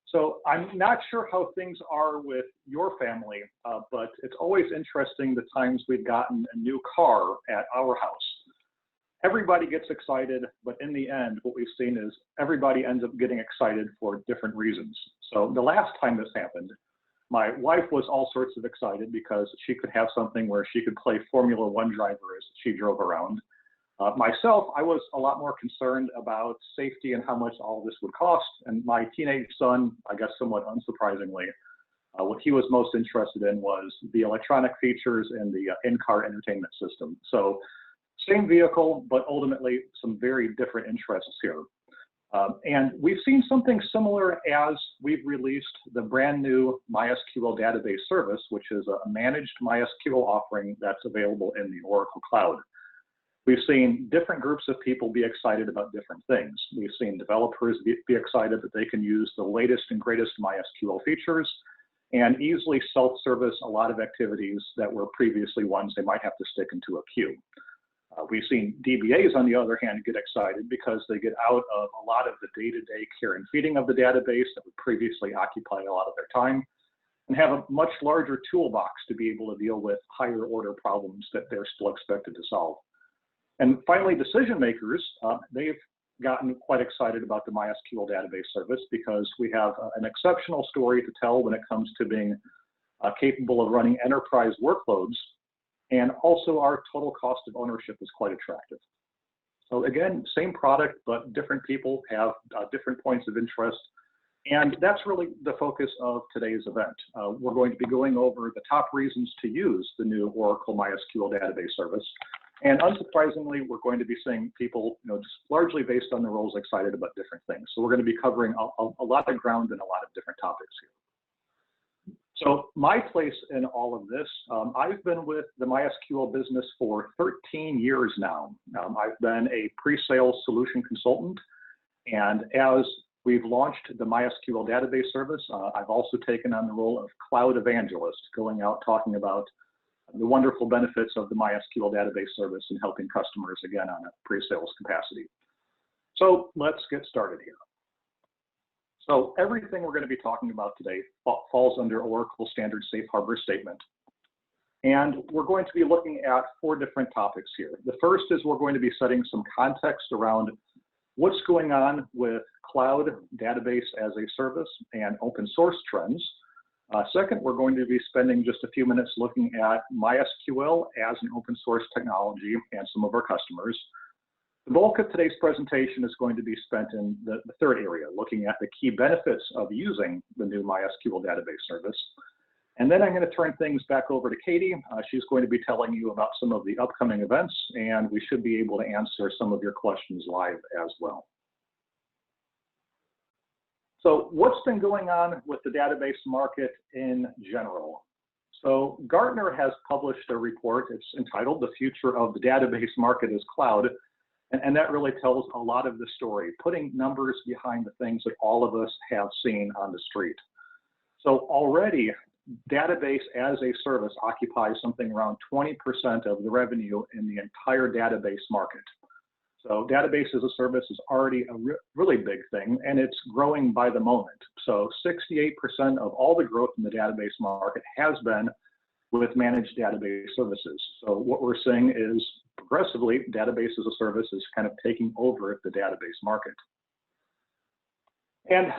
So I'm not sure how things are with your family, but it's always interesting the times we've gotten a new car at our house. Everybody gets excited, but in the end, what we've seen is everybody ends up getting excited for different reasons. So the last time this happened, my wife was all sorts of excited because she could have something where she could play Formula One driver as she drove around. Myself, I was a lot more concerned about safety and how much all this would cost. And my teenage son, I guess somewhat unsurprisingly, what he was most interested in was the electronic features and the in-car entertainment system. So same vehicle, but ultimately some very different interests here. And we've seen something similar as we've released the brand new MySQL Database Service, which is a managed MySQL offering that's available in the Oracle Cloud. We've seen different groups of people be excited about different things. We've seen developers be excited that they can use the latest and greatest MySQL features and easily self-service a lot of activities that were previously ones they might have to stick into a queue. We've seen DBAs, on the other hand, get excited because they get out of a lot of the day-to-day care and feeding of the database that would previously occupy a lot of their time and have a much larger toolbox to be able to deal with higher order problems that they're still expected to solve. And finally, decision makers, they've gotten quite excited about the MySQL Database Service because we have an exceptional story to tell when it comes to being capable of running enterprise workloads. And also our total cost of ownership is quite attractive. So again, same product, but different people have different points of interest. And that's really the focus of today's event. We're going to be going over the top reasons to use the new Oracle MySQL Database Service. And unsurprisingly, we're going to be seeing people, just largely based on the roles, excited about different things. So we're going to be covering a lot of ground and a lot of different topics here. So my place in all of this, I've been with the MySQL business for 13 years now. I've been a pre-sales solution consultant, and as we've launched the MySQL Database Service, I've also taken on the role of cloud evangelist, going out talking about the wonderful benefits of the MySQL Database Service and helping customers, again, on a pre-sales capacity. So let's get started here. So everything we're going to be talking about today falls under Oracle Standard Safe Harbor Statement. And we're going to be looking at 4 different topics here. The first is we're going to be setting some context around what's going on with cloud database as a service and open source trends. Second, we're going to be spending just a few minutes looking at MySQL as an open source technology and some of our customers. The bulk of today's presentation is going to be spent in the third area, looking at the key benefits of using the new MySQL Database Service. And then I'm going to turn things back over to Katie. She's going to be telling you about some of the upcoming events, and we should be able to answer some of your questions live as well. So what's been going on with the database market in general? So Gartner has published a report. It's entitled "The Future of the Database Market is Cloud." And that really tells a lot of the story, putting numbers behind the things that all of us have seen on the street. So already, database as a service occupies something around 20% of the revenue in the entire database market. So database as a service is already a really big thing, and it's growing by the moment. So 68% of all the growth in the database market has been with managed database services. So what we're seeing is progressively, database as a service is kind of taking over the database market. And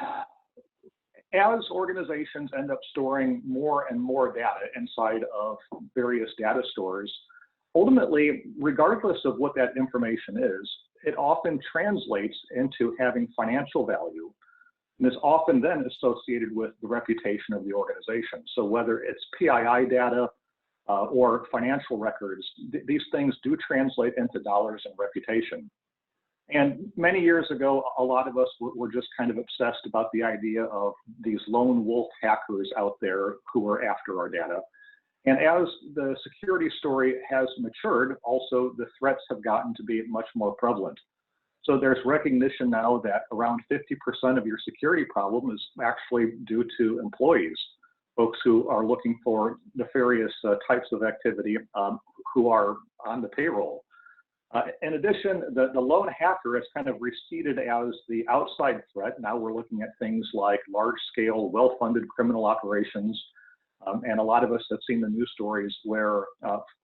as organizations end up storing more and more data inside of various data stores, ultimately, regardless of what that information is, it often translates into having financial value. And is often then associated with the reputation of the organization. So whether it's PII data or financial records, these things do translate into dollars and reputation. And many years ago, a lot of us were just kind of obsessed about the idea of these lone wolf hackers out there who are after our data. And as the security story has matured, also the threats have gotten to be much more prevalent. So there's recognition now that around 50% of your security problem is actually due to employees, folks who are looking for nefarious types of activity who are on the payroll. In addition, the lone hacker has kind of receded as the outside threat. Now we're looking at things like large-scale, well-funded criminal operations. And a lot of us have seen the news stories where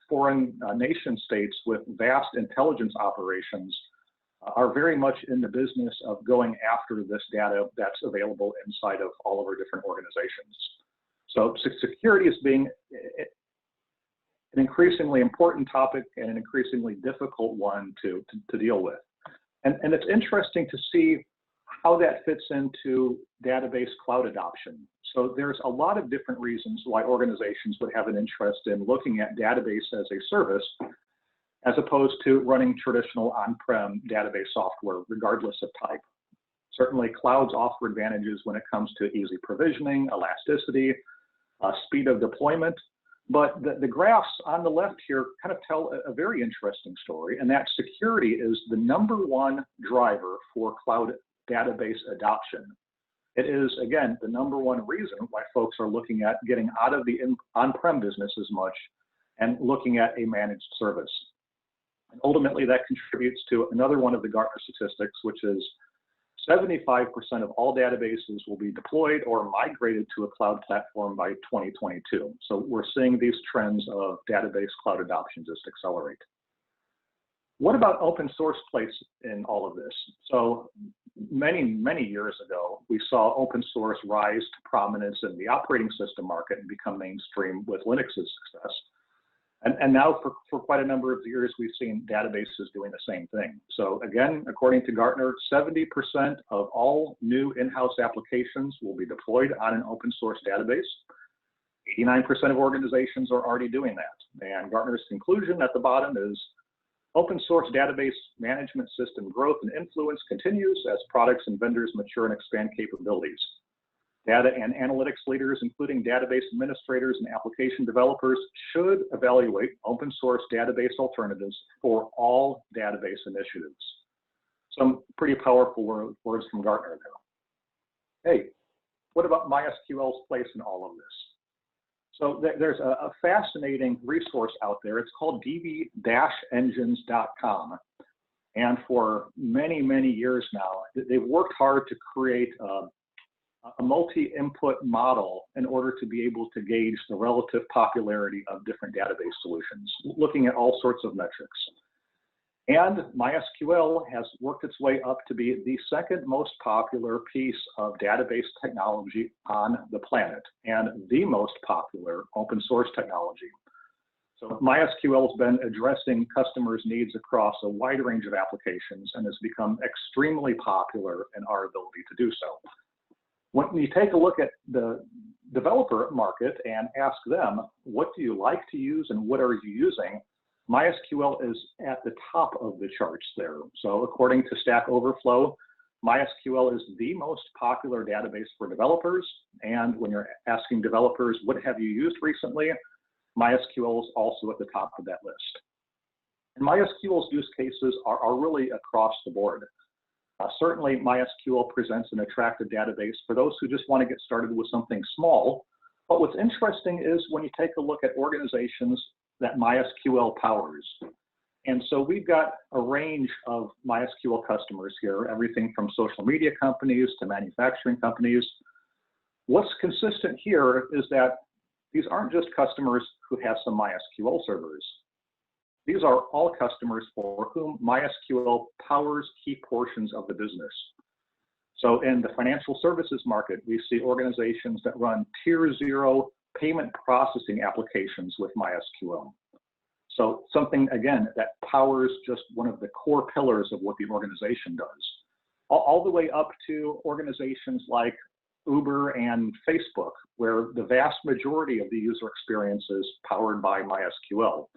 foreign nation states with vast intelligence operations are very much in the business of going after this data that's available inside of all of our different organizations. So security is being an increasingly important topic and an increasingly difficult one to deal with. And it's interesting to see how that fits into database cloud adoption. So there's a lot of different reasons why organizations would have an interest in looking at database as a service, as opposed to running traditional on-prem database software, regardless of type. Certainly, clouds offer advantages when it comes to easy provisioning, elasticity, speed of deployment. But the graphs on the left here kind of tell a very interesting story, and that security is the #1 driver for cloud database adoption. It is, again, the #1 reason why folks are looking at getting out of the on-prem business as much and looking at a managed service. And ultimately, that contributes to another one of the Gartner statistics, which is 75% of all databases will be deployed or migrated to a cloud platform by 2022. So we're seeing these trends of database cloud adoption just accelerate. What about open source place in all of this? So many years ago, we saw open source rise to prominence in the operating system market and become mainstream with Linux's success. And now for quite a number of years, we've seen databases doing the same thing. So again, according to Gartner, 70% of all new in-house applications will be deployed on an open source database. 89% of organizations are already doing that. And Gartner's conclusion at the bottom is open source database management system growth and influence continues as products and vendors mature and expand capabilities. Data and analytics leaders, including database administrators and application developers, should evaluate open source database alternatives for all database initiatives. Some pretty powerful words from Gartner there. Hey, what about MySQL's place in all of this? So there's a fascinating resource out there. It's called db-engines.com. And for many years now, they've worked hard to create a multi-input model in order to be able to gauge the relative popularity of different database solutions, looking at all sorts of metrics. And MySQL has worked its way up to be the second most popular piece of database technology on the planet and the most popular open source technology. So MySQL has been addressing customers' needs across a wide range of applications and has become extremely popular in our ability to do so. When you take a look at the developer market and ask them, what do you like to use and what are you using? MySQL is at the top of the charts there. So according to Stack Overflow, MySQL is the most popular database for developers. And when you're asking developers, what have you used recently? MySQL is also at the top of that list. And MySQL's use cases are really across the board. Certainly, MySQL presents an attractive database for those who just want to get started with something small. But what's interesting is when you take a look at organizations that MySQL powers. And so we've got a range of MySQL customers here, everything from social media companies to manufacturing companies. What's consistent here is that these aren't just customers who have some MySQL servers. These are all customers for whom MySQL powers key portions of the business. So in the financial services market, we see organizations that run tier 0 payment processing applications with MySQL. So something, again, that powers just one of the core pillars of what the organization does. All the way up to organizations like Uber and Facebook, where the vast majority of the user experience is powered by MySQL.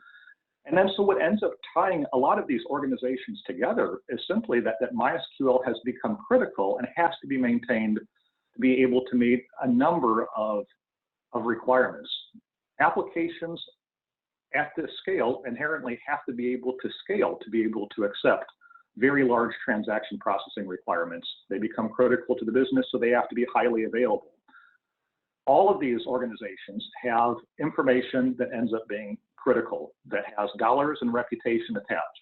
And then so what ends up tying a lot of these organizations together is simply that MySQL has become critical and has to be maintained to be able to meet a number of requirements. Applications at this scale inherently have to be able to scale to be able to accept very large transaction processing requirements. They become critical to the business, so they have to be highly available. All of these organizations have information that ends up being critical, that has dollars and reputation attached.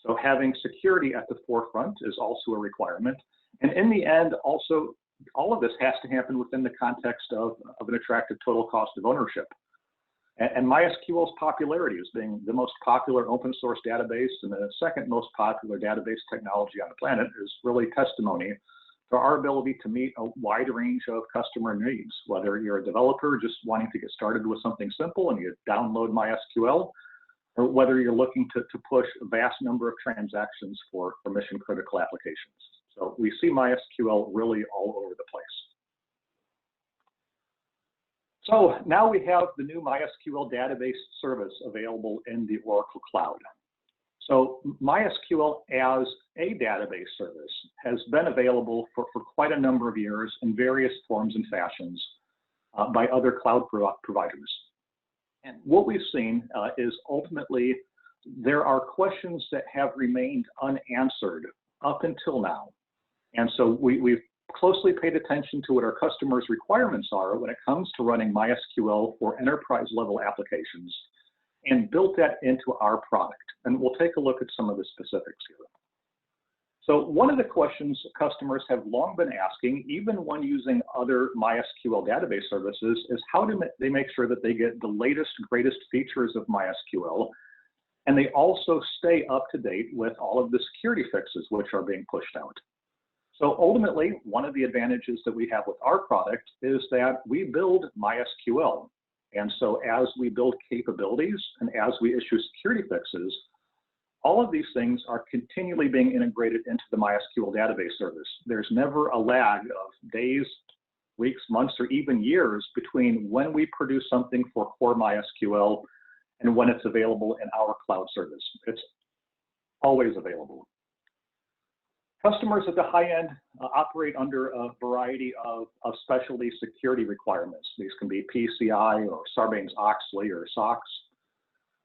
So having security at the forefront is also a requirement. And in the end, also, all of this has to happen within the context of an attractive total cost of ownership. And MySQL's popularity as being the most popular open source database and the second most popular database technology on the planet is really testimony to our ability to meet a wide range of customer needs, whether you're a developer just wanting to get started with something simple and you download MySQL, or whether you're looking to push a vast number of transactions for mission critical applications. So we see MySQL really all over the place. So now we have the new MySQL Database Service available in the Oracle Cloud. So MySQL as a database service has been available for quite a number of years in various forms and fashions by other cloud providers. And what we've seen is ultimately there are questions that have remained unanswered up until now. And so we've closely paid attention to what our customers' requirements are when it comes to running MySQL for enterprise level applications and built that into our product. And we'll take a look at some of the specifics here. So one of the questions customers have long been asking, even when using other MySQL database services, is how do they make sure that they get the latest, greatest features of MySQL, and they also stay up to date with all of the security fixes which are being pushed out. So ultimately, one of the advantages that we have with our product is that we build MySQL. And so as we build capabilities and as we issue security fixes, all of these things are continually being integrated into the MySQL database service. There's never a lag of days, weeks, months, or even years between when we produce something for core MySQL and when it's available in our cloud service. It's always available. Customers at the high end operate under a variety of specialty security requirements. These can be PCI or Sarbanes-Oxley or SOX.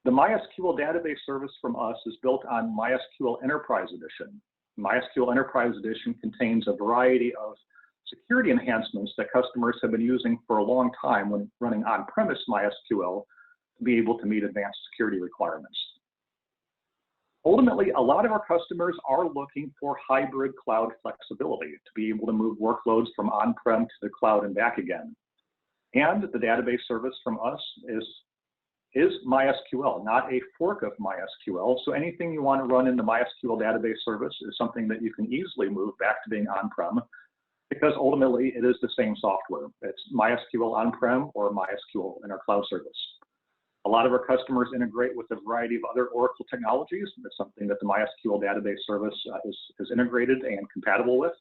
The MySQL database service from us is built on MySQL Enterprise Edition. MySQL Enterprise Edition contains a variety of security enhancements that customers have been using for a long time when running on-premise MySQL to be able to meet advanced security requirements. Ultimately, a lot of our customers are looking for hybrid cloud flexibility to be able to move workloads from on-prem to the cloud and back again. And the database service from us is MySQL, not a fork of MySQL. So anything you want to run in the MySQL database service is something that you can easily move back to being on-prem, because ultimately it is the same software. It's MySQL on-prem or MySQL in our cloud service. A lot of our customers integrate with a variety of other Oracle technologies. That's something that the MySQL database service is integrated and compatible with.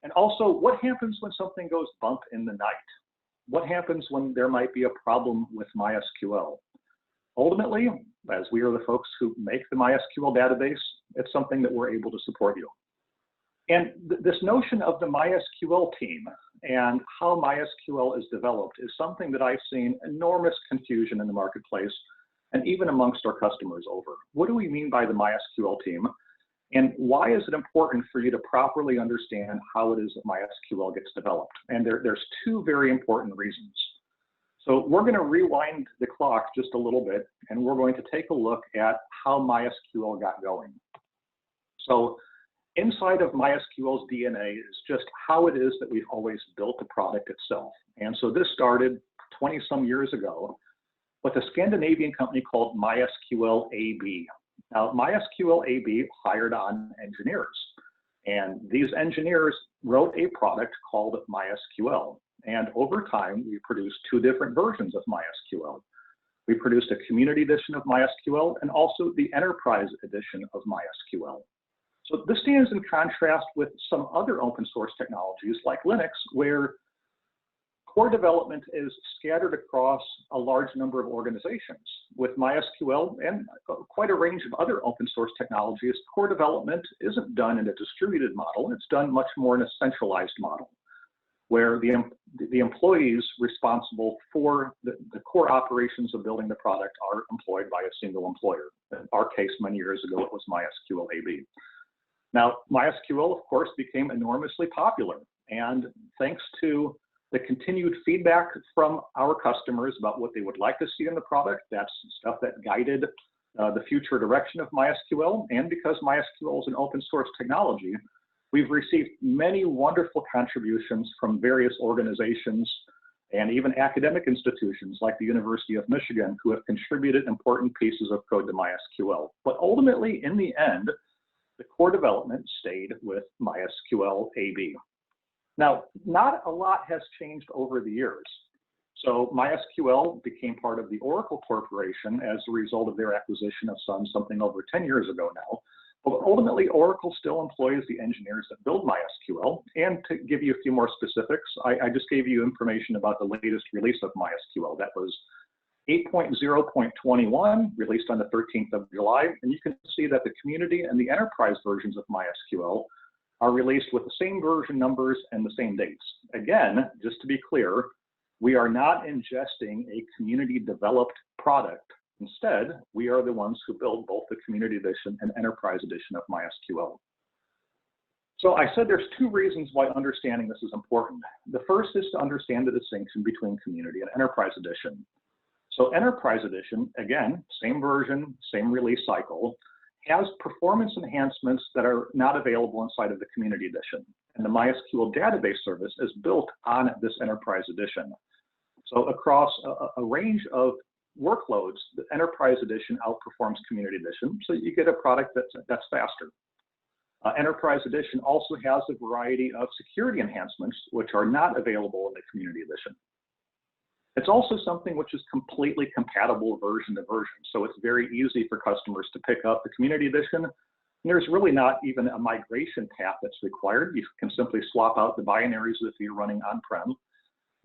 And also, what happens when something goes bump in the night? What happens when there might be a problem with MySQL? Ultimately, as we are the folks who make the MySQL database, it's something that we're able to support you. And this notion of the MySQL team and how MySQL is developed is something that I've seen enormous confusion in the marketplace and even amongst our customers over. What do we mean by the MySQL team? And why is it important for you to properly understand how it is that MySQL gets developed? And there's two very important reasons. So we're going to rewind the clock just a little bit, and we're going to take a look at how MySQL got going. So inside of MySQL's DNA is just how it is that we've always built the product itself. And so this started 20 some years ago with a Scandinavian company called MySQL AB. Now, MySQL AB hired on engineers, and these engineers wrote a product called MySQL. And over time, we produced two different versions of MySQL. We produced a community edition of MySQL and also the enterprise edition of MySQL. So this stands in contrast with some other open source technologies like Linux, where core development is scattered across a large number of organizations. With MySQL and quite a range of other open source technologies, core development isn't done in a distributed model. It's done much more in a centralized model, where the employees responsible for the core operations of building the product are employed by a single employer. In our case, many years ago, it was MySQL AB. Now, MySQL, of course, became enormously popular. And thanks to the continued feedback from our customers about what they would like to see in the product, that's stuff that guided the future direction of MySQL, and because MySQL is an open source technology, we've received many wonderful contributions from various organizations and even academic institutions like the University of Michigan, who have contributed important pieces of code to MySQL. But ultimately, in the end, the core development stayed with MySQL AB. Now, not a lot has changed over the years. So MySQL became part of the Oracle Corporation as a result of their acquisition of Sun something over 10 years ago now. But ultimately, Oracle still employs the engineers that build MySQL. And to give you a few more specifics, I just gave you information about the latest release of MySQL. That was 8.0.21, released on the 13th of July. And you can see that the community and the enterprise versions of MySQL are released with the same version numbers and the same dates. Again, just to be clear, we are not ingesting a community-developed product. Instead, we are the ones who build both the Community Edition and Enterprise Edition of MySQL. So I said there's two reasons why understanding this is important. The first is to understand the distinction between Community and Enterprise Edition. So Enterprise Edition, again, same version, same release cycle, has performance enhancements that are not available inside of the Community Edition. And the MySQL Database Service is built on this Enterprise Edition. So across a range of workloads, the Enterprise Edition outperforms Community Edition, so you get a product that's faster. Enterprise Edition also has a variety of security enhancements which are not available in the Community Edition. It's also something which is completely compatible version to version, so it's very easy for customers to pick up the Community Edition. And there's really not even a migration path that's required. You can simply swap out the binaries if you're running on-prem.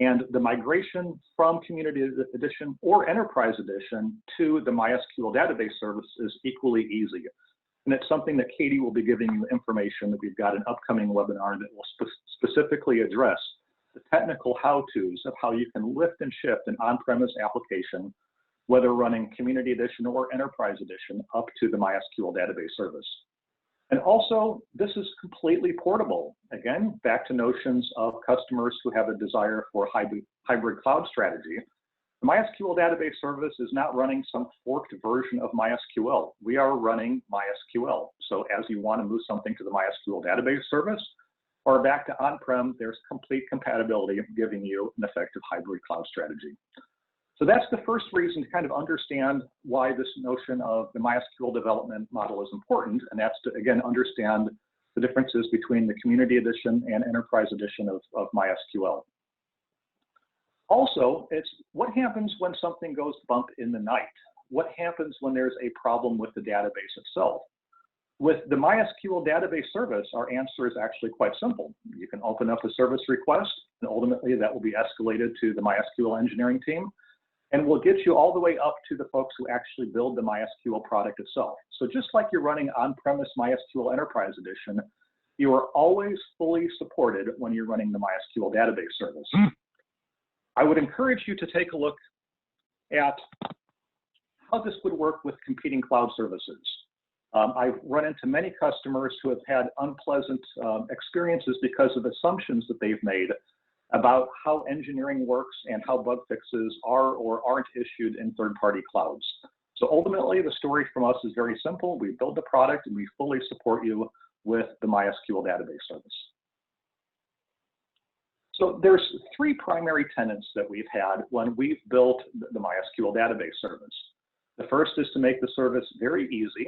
And the migration from Community Edition or Enterprise Edition to the MySQL Database Service is equally easy. And it's something that Katie will be giving you information that we've got an upcoming webinar that will specifically address the technical how-tos of how you can lift and shift an on-premise application, whether running Community Edition or Enterprise Edition, up to the MySQL Database Service. And also, this is completely portable. Again, back to notions of customers who have a desire for a hybrid cloud strategy. The MySQL Database Service is not running some forked version of MySQL. We are running MySQL. So as you want to move something to the MySQL Database Service or back to on-prem, there's complete compatibility giving you an effective hybrid cloud strategy. So that's the first reason to kind of understand why this notion of the MySQL development model is important, and that's to, again, understand the differences between the Community Edition and Enterprise Edition of MySQL. Also, it's what happens when something goes bump in the night? What happens when there's a problem with the database itself? With the MySQL Database Service, our answer is actually quite simple. You can open up a service request, and ultimately that will be escalated to the MySQL engineering team. And we'll get you all the way up to the folks who actually build the MySQL product itself. So just like you're running on-premise MySQL Enterprise Edition, you are always fully supported when you're running the MySQL Database Service. I would encourage you to take a look at how this would work with competing cloud services. I've run into many customers who have had unpleasant experiences because of assumptions that they've made about how engineering works and how bug fixes are or aren't issued in third-party clouds. So ultimately, the story from us is very simple. We build the product and we fully support you with the MySQL Database Service. So there's three primary tenets that we've had when we've built the MySQL Database Service. The first is to make the service very easy,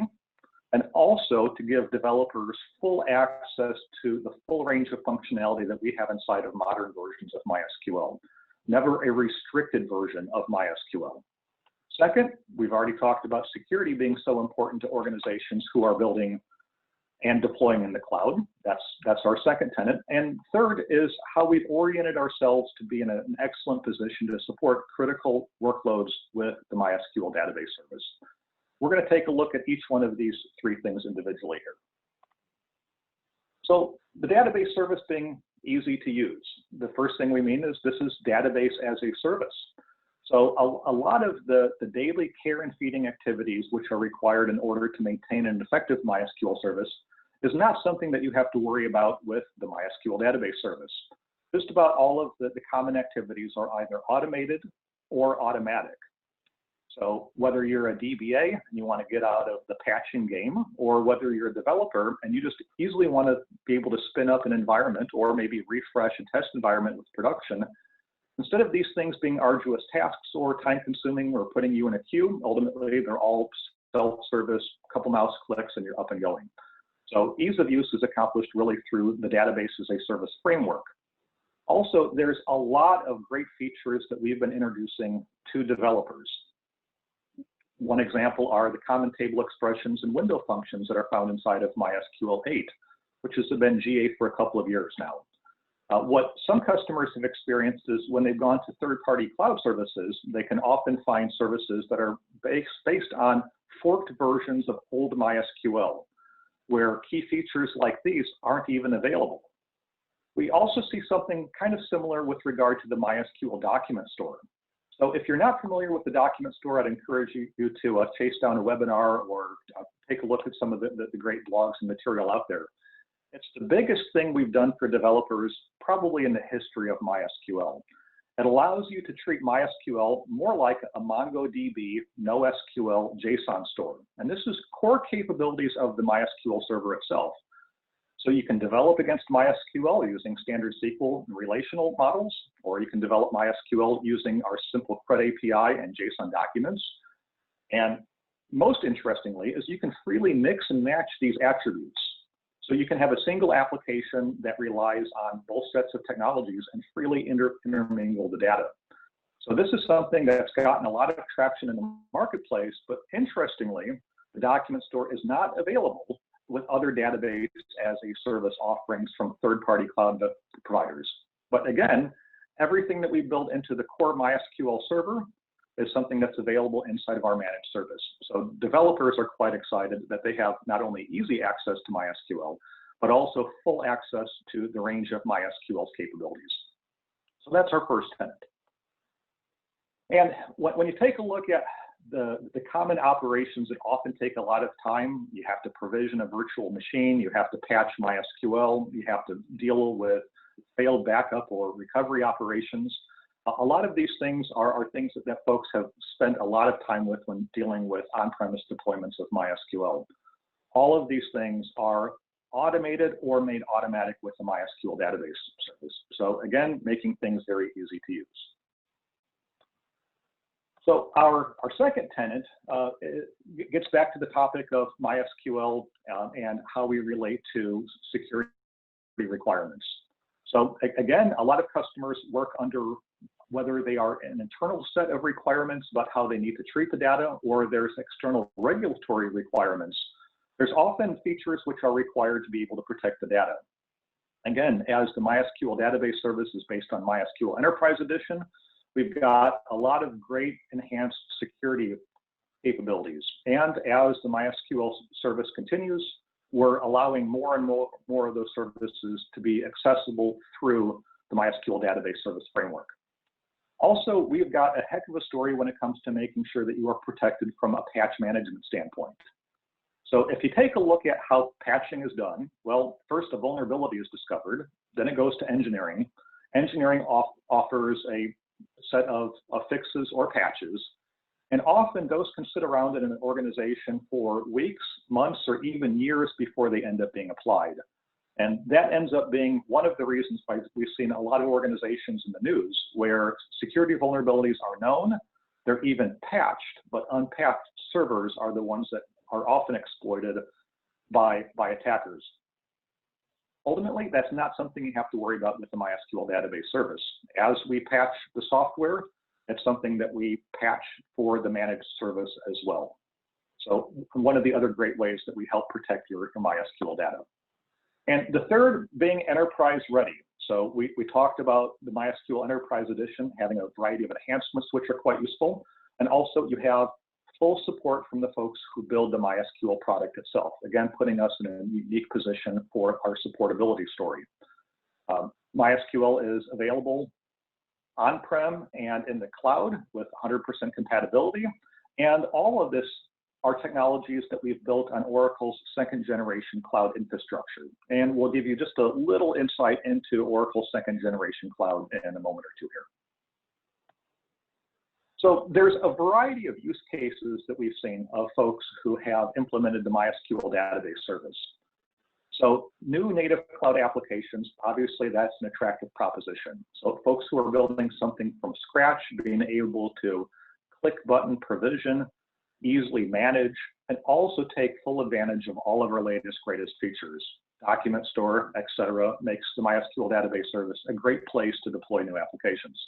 and also to give developers full access to the full range of functionality that we have inside of modern versions of MySQL, never a restricted version of MySQL. Second, we've already talked about security being so important to organizations who are building and deploying in the cloud. That's our second tenet. And third is how we've oriented ourselves to be in an excellent position to support critical workloads with the MySQL Database Service. We're going to take a look at each one of these three things individually here. So the database service being easy to use. The first thing we mean is this is database as a service. So a lot of the daily care and feeding activities which are required in order to maintain an effective MySQL service is not something that you have to worry about with the MySQL Database Service. Just about all of the common activities are either automated or automatic. So whether you're a DBA and you want to get out of the patching game, or whether you're a developer and you just easily want to be able to spin up an environment or maybe refresh a test environment with production, instead of these things being arduous tasks or time-consuming or putting you in a queue, ultimately they're all self-service, couple mouse clicks, and you're up and going. So ease of use is accomplished really through the Database as a Service framework. Also, there's a lot of great features that we've been introducing to developers. One example are the common table expressions and window functions that are found inside of MySQL 8, which has been GA for a couple of years now. What some customers have experienced is when they've gone to third-party cloud services, they can often find services that are based on forked versions of old MySQL, where key features like these aren't even available. We also see something kind of similar with regard to the MySQL document store. So if you're not familiar with the document store, I'd encourage you to chase down a webinar or take a look at some of the great blogs and material out there. It's the biggest thing we've done for developers probably in the history of MySQL. It allows you to treat MySQL more like a MongoDB NoSQL JSON store. And this is core capabilities of the MySQL server itself. So you can develop against MySQL using standard SQL and relational models, or you can develop MySQL using our simple CRUD API and JSON documents. And most interestingly is you can freely mix and match these attributes. So you can have a single application that relies on both sets of technologies and freely intermingle the data. So this is something that's gotten a lot of traction in the marketplace, but interestingly, the document store is not available with other database as a service offerings from third-party cloud providers. But again, everything that we build into the core MySQL server is something that's available inside of our managed service. So developers are quite excited that they have not only easy access to MySQL, but also full access to the range of MySQL's capabilities. So that's our first tenant. And when you take a look at the common operations that often take a lot of time, you have to provision a virtual machine, you have to patch MySQL, you have to deal with failed backup or recovery operations. A lot of these things are things that folks have spent a lot of time with when dealing with on-premise deployments of MySQL. All of these things are automated or made automatic with the MySQL Database Service. So again, making things very easy to use. So our second tenant gets back to the topic of MySQL and how we relate to security requirements. So again, a lot of customers work under whether they are an internal set of requirements about how they need to treat the data, or there's external regulatory requirements. There's often features which are required to be able to protect the data. Again, as the MySQL Database Service is based on MySQL Enterprise Edition, we've got a lot of great enhanced security capabilities. And as the MySQL service continues, we're allowing more and more of those services to be accessible through the MySQL Database Service framework. Also, we've got a heck of a story when it comes to making sure that you are protected from a patch management standpoint. So if you take a look at how patching is done, well, first a vulnerability is discovered, then it goes to engineering. Engineering offers a set of fixes or patches, and often those can sit around in an organization for weeks, months, or even years before they end up being applied. And that ends up being one of the reasons why we've seen a lot of organizations in the news where security vulnerabilities are known, they're even patched, but unpatched servers are the ones that are often exploited by attackers. Ultimately, that's not something you have to worry about with the MySQL Database Service. As we patch the software, it's something that we patch for the managed service as well. So one of the other great ways that we help protect your MySQL data. And the third being enterprise ready. So we talked about the MySQL Enterprise Edition having a variety of enhancements which are quite useful. And also you have full support from the folks who build the MySQL product itself. Again, putting us in a unique position for our supportability story. MySQL is available on-prem and in the cloud with 100% compatibility. And all of this are technologies that we've built on Oracle's second generation cloud infrastructure. And we'll give you just a little insight into Oracle's second generation cloud in a moment or two here. So there's a variety of use cases that we've seen of folks who have implemented the MySQL Database Service. So new native cloud applications, obviously that's an attractive proposition. So folks who are building something from scratch, being able to click button provision, easily manage, and also take full advantage of all of our latest, greatest features. Document store, etc., makes the MySQL Database Service a great place to deploy new applications.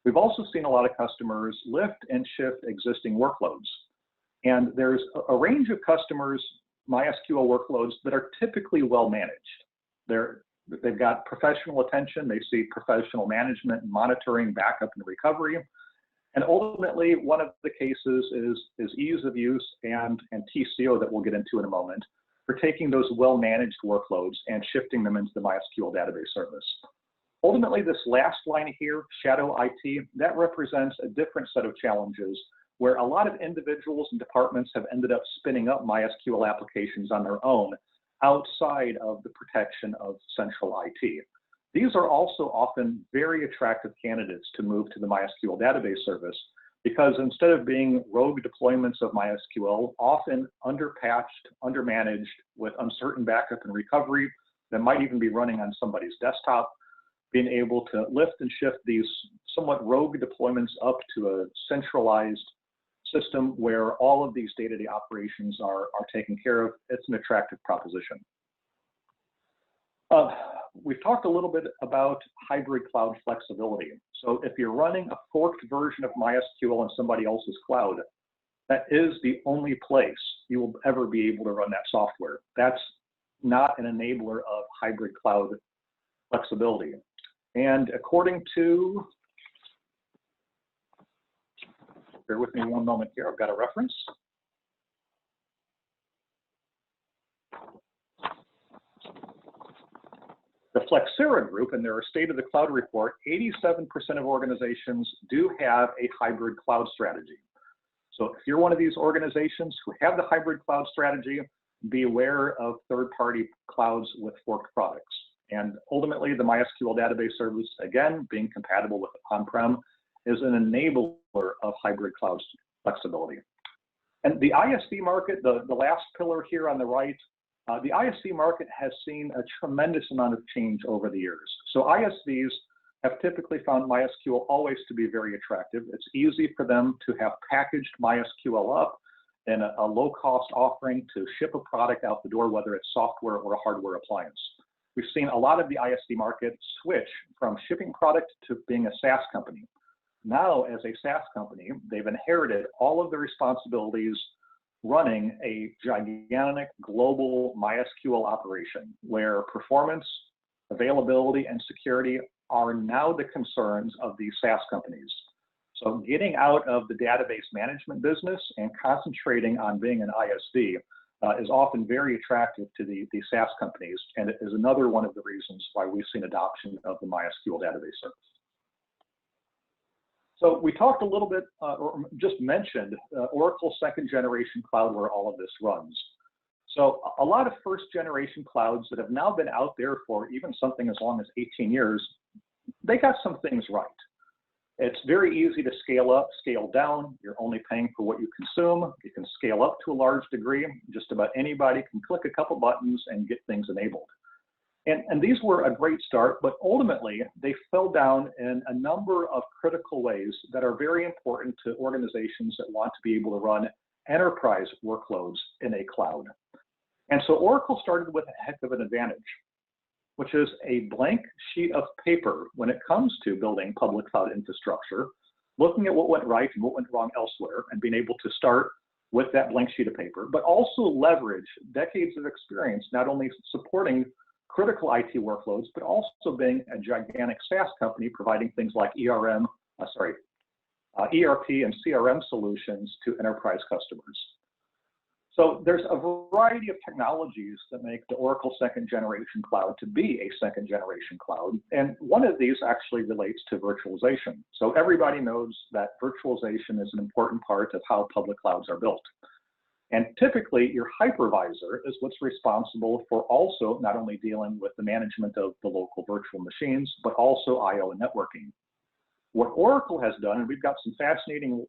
We've also seen a lot of customers lift and shift existing workloads. And there's a range of customers, MySQL workloads, that are typically well managed. They've got professional attention, they see professional management, monitoring, backup, and recovery. And ultimately, one of the cases is ease of use and TCO that we'll get into in a moment for taking those well-managed workloads and shifting them into the MySQL Database Service. Ultimately, this last line here, shadow IT, that represents a different set of challenges where a lot of individuals and departments have ended up spinning up MySQL applications on their own outside of the protection of central IT. These are also often very attractive candidates to move to the MySQL Database Service because instead of being rogue deployments of MySQL, often underpatched, undermanaged with uncertain backup and recovery that might even be running on somebody's desktop, being able to lift and shift these somewhat rogue deployments up to a centralized system where all of these day-to-day operations are taken care of, it's an attractive proposition. We've talked a little bit about hybrid cloud flexibility. So if you're running a forked version of MySQL in somebody else's cloud, that is the only place you will ever be able to run that software. That's not an enabler of hybrid cloud flexibility. And according to, bear with me one moment here, I've got a reference. The Flexera Group, in their State of the Cloud report, 87% of organizations do have a hybrid cloud strategy. So if you're one of these organizations who have the hybrid cloud strategy, be aware of third-party clouds with forked products. And ultimately, the MySQL Database Service, again, being compatible with on-prem, is an enabler of hybrid cloud flexibility. And the ISV market, the last pillar here on the right, the ISV market has seen a tremendous amount of change over the years. So ISVs have typically found MySQL always to be very attractive. It's easy for them to have packaged MySQL up in a low-cost offering to ship a product out the door, whether it's software or a hardware appliance. We've seen a lot of the ISV market switch from shipping product to being a SaaS company. Now, as a SaaS company, they've inherited all of the responsibilities running a gigantic global MySQL operation where performance, availability, and security are now the concerns of these SaaS companies. So getting out of the database management business and concentrating on being an ISV is often very attractive to the SaaS companies, and it is another one of the reasons why we've seen adoption of the MySQL Database Service. So we talked a little bit, or just mentioned, Oracle second generation cloud where all of this runs. So a lot of first generation clouds that have now been out there for even something as long as 18 years, they got some things right. It's very easy to scale up, scale down. You're only paying for what you consume. You can scale up to a large degree. Just about anybody can click a couple buttons and get things enabled. And these were a great start, but ultimately they fell down in a number of critical ways that are very important to organizations that want to be able to run enterprise workloads in a cloud. And so Oracle started with a heck of an advantage, which is a blank sheet of paper when it comes to building public cloud infrastructure, looking at what went right and what went wrong elsewhere, and being able to start with that blank sheet of paper, but also leverage decades of experience, not only supporting critical IT workloads, but also being a gigantic SaaS company providing things like ERP and CRM solutions to enterprise customers. So there's a variety of technologies that make the Oracle second generation cloud to be a second generation cloud. And one of these actually relates to virtualization. So everybody knows that virtualization is an important part of how public clouds are built. And typically, your hypervisor is what's responsible for also not only dealing with the management of the local virtual machines, but also I/O and networking. What Oracle has done, and we've got some fascinating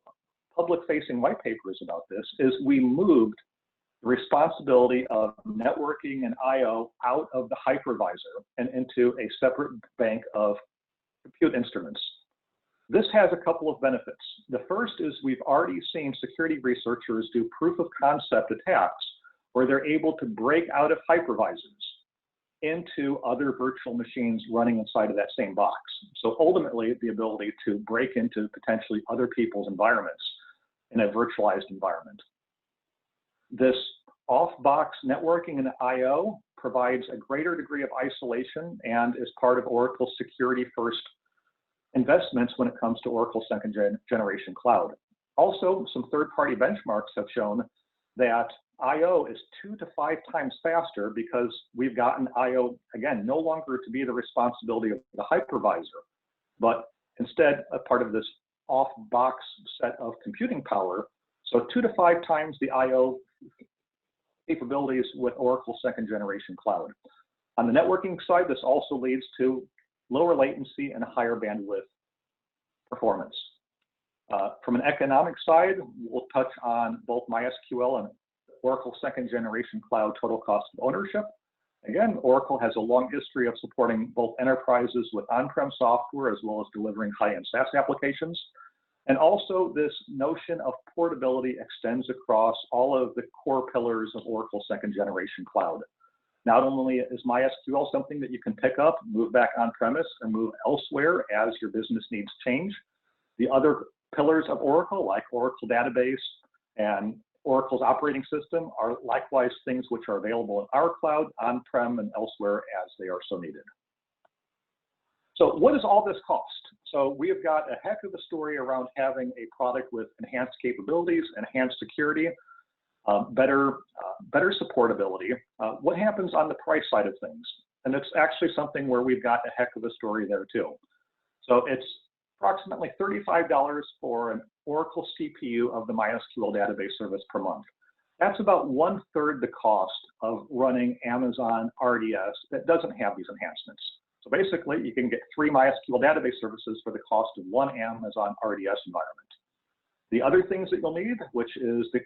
public-facing white papers about this, is we moved the responsibility of networking and I/O out of the hypervisor and into a separate bank of compute instruments. This has a couple of benefits. The first is we've already seen security researchers do proof of concept attacks where they're able to break out of hypervisors into other virtual machines running inside of that same box. So ultimately, the ability to break into potentially other people's environments in a virtualized environment. This off-box networking and I/O provides a greater degree of isolation and is part of Oracle's security-first investments when it comes to Oracle second generation cloud. Also, some third-party benchmarks have shown that I/O is 2 to 5 times faster because we've gotten I/O, again, no longer to be the responsibility of the hypervisor, but instead a part of this off-box set of computing power. So 2 to 5 times the I/O capabilities with Oracle second generation cloud. On the networking side, this also leads to lower latency and higher bandwidth performance. From an economic side, we'll touch on both MySQL and Oracle second generation cloud total cost of ownership. Again, Oracle has a long history of supporting both enterprises with on-prem software as well as delivering high-end SaaS applications. And also this notion of portability extends across all of the core pillars of Oracle second generation cloud. Not only is MySQL something that you can pick up, move back on-premise, and move elsewhere as your business needs change, the other pillars of Oracle, like Oracle Database and Oracle's operating system, are likewise things which are available in our cloud, on-prem, and elsewhere as they are so needed. So what does all this cost? So we have got a heck of a story around having a product with enhanced capabilities, enhanced security, better supportability. What happens on the price side of things? And it's actually something where we've got a heck of a story there too. So it's approximately $35 for an Oracle CPU of the MySQL Database Service per month. That's about 1/3 the cost of running Amazon RDS that doesn't have these enhancements. So basically, you can get 3 MySQL database services for the cost of 1 Amazon RDS environment. The other things that you'll need, which is the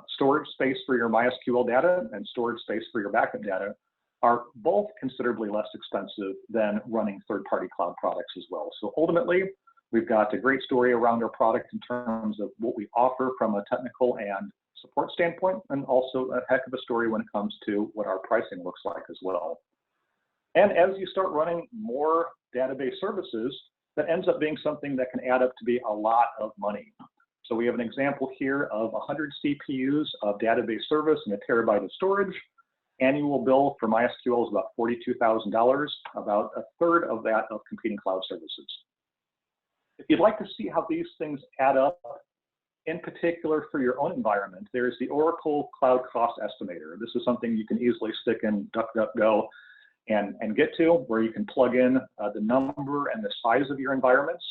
storage space for your MySQL data and storage space for your backup data, are both considerably less expensive than running third-party cloud products as well. So ultimately, we've got a great story around our product in terms of what we offer from a technical and support standpoint, and also a heck of a story when it comes to what our pricing looks like as well. And as you start running more database services, that ends up being something that can add up to be a lot of money. So we have an example here of 100 CPUs of database service and a terabyte of storage. Annual bill for MySQL is about $42,000, about 1/3 of that of competing cloud services. If you'd like to see how these things add up, in particular for your own environment, there's the Oracle Cloud Cost Estimator. This is something you can easily stick in DuckDuckGo and get to, where you can plug in the number and the size of your environments,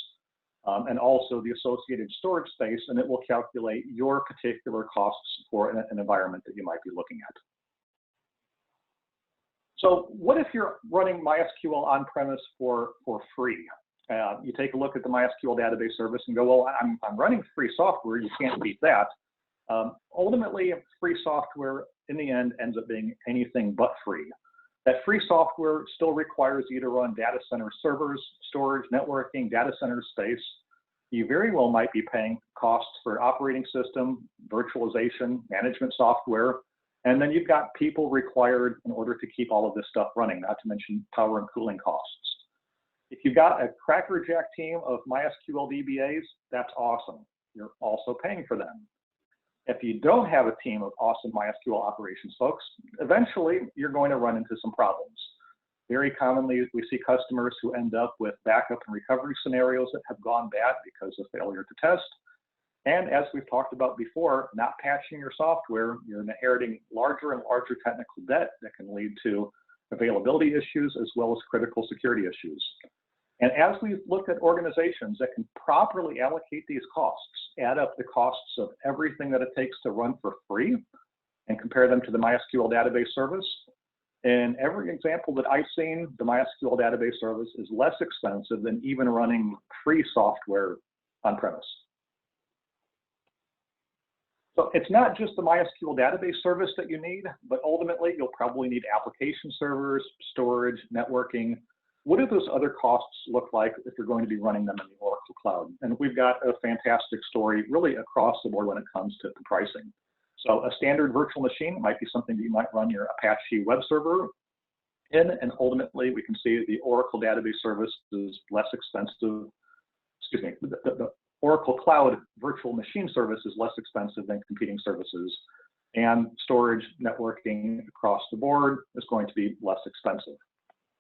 and also the associated storage space, and it will calculate your particular costs for an environment that you might be looking at. So what if you're running MySQL on-premise for free? You take a look at the MySQL database service and go, well, I'm running free software, you can't beat that. Ultimately, free software in the end ends up being anything but free. That free software still requires you to run data center servers, storage, networking, data center space. You very well might be paying costs for operating system, virtualization, management software, and then you've got people required in order to keep all of this stuff running, not to mention power and cooling costs. If you've got a crackerjack team of MySQL DBAs, that's awesome. You're also paying for them. If you don't have a team of awesome MySQL operations folks, eventually you're going to run into some problems. Very commonly, we see customers who end up with backup and recovery scenarios that have gone bad because of failure to test. And as we've talked about before, not patching your software, you're inheriting larger and larger technical debt that can lead to availability issues as well as critical security issues. And as we look at organizations that can properly allocate these costs, add up the costs of everything that it takes to run for free, and compare them to the MySQL database service, In every example that I've seen, the MySQL Database Service is less expensive than even running free software on-premise. So it's not just the MySQL Database Service that you need, but ultimately you'll probably need application servers, storage, networking. What do those other costs look like if you're going to be running them in the Oracle Cloud? And we've got a fantastic story really across the board when it comes to the pricing. So a standard virtual machine might be something that you might run your Apache web server in, and ultimately we can see the Oracle Database Service is less expensive, the Oracle Cloud Virtual Machine Service is less expensive than competing services, and storage, networking across the board is going to be less expensive.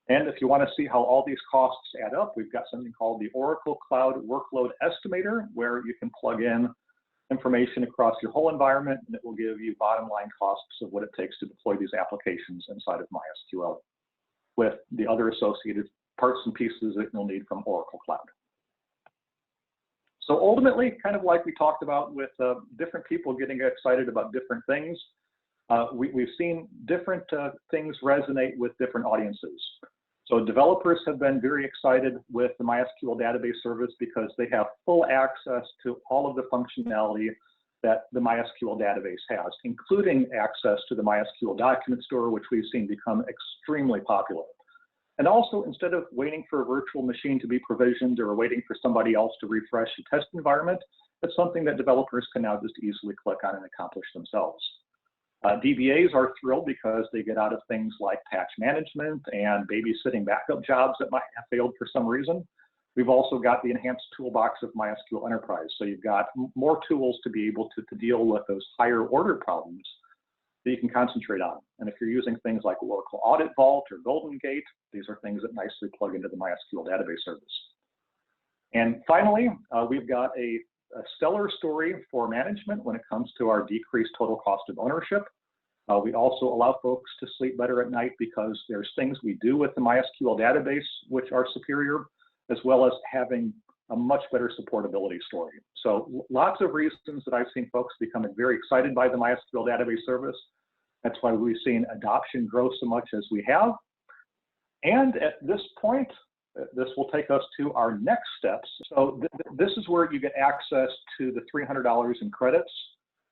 And if you want to see how all these costs add up, we've got something called the Oracle Cloud Workload Estimator, where you can plug in information across your whole environment, and it will give you bottom line costs of what it takes to deploy these applications inside of MySQL with the other associated parts and pieces that you'll need from Oracle Cloud. So ultimately, kind of like we talked about with different people getting excited about different things, we've seen different things resonate with different audiences. So developers have been very excited with the MySQL Database Service because they have full access to all of the functionality that the MySQL database has, including access to the MySQL document store, which we've seen become extremely popular. And also, instead of waiting for a virtual machine to be provisioned or waiting for somebody else to refresh a test environment, it's something that developers can now just easily click on and accomplish themselves. DBAs are thrilled because they get out of things like patch management and babysitting backup jobs that might have failed for some reason. We've also got the enhanced toolbox of MySQL Enterprise. So you've got more tools to be able to deal with those higher order problems that you can concentrate on. And if you're using things like Oracle Audit Vault or Golden Gate, these are things that nicely plug into the MySQL Database Service. And finally, we've got a stellar story for management when it comes to our decreased total cost of ownership. We also allow folks to sleep better at night because there's things we do with the MySQL database which are superior, as well as having a much better supportability story. So lots of reasons that I've seen folks becoming very excited by the MySQL Database Service. That's why we've seen adoption grow so much as we have. And at this point, this will take us to our next steps. So this is where you get access to the $300 in credits,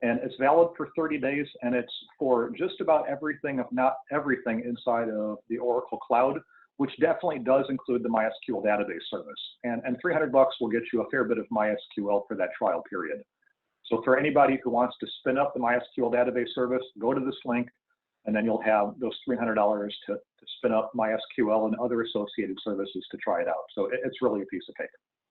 and it's valid for 30 days, and it's for just about everything, if not everything, inside of the Oracle Cloud, which definitely does include the MySQL Database Service. And $300 will get you a fair bit of MySQL for that trial period. So for anybody who wants to spin up the MySQL Database Service, go to this link, and then you'll have those $300 to spin up MySQL and other associated services to try it out. So it's really a piece of cake.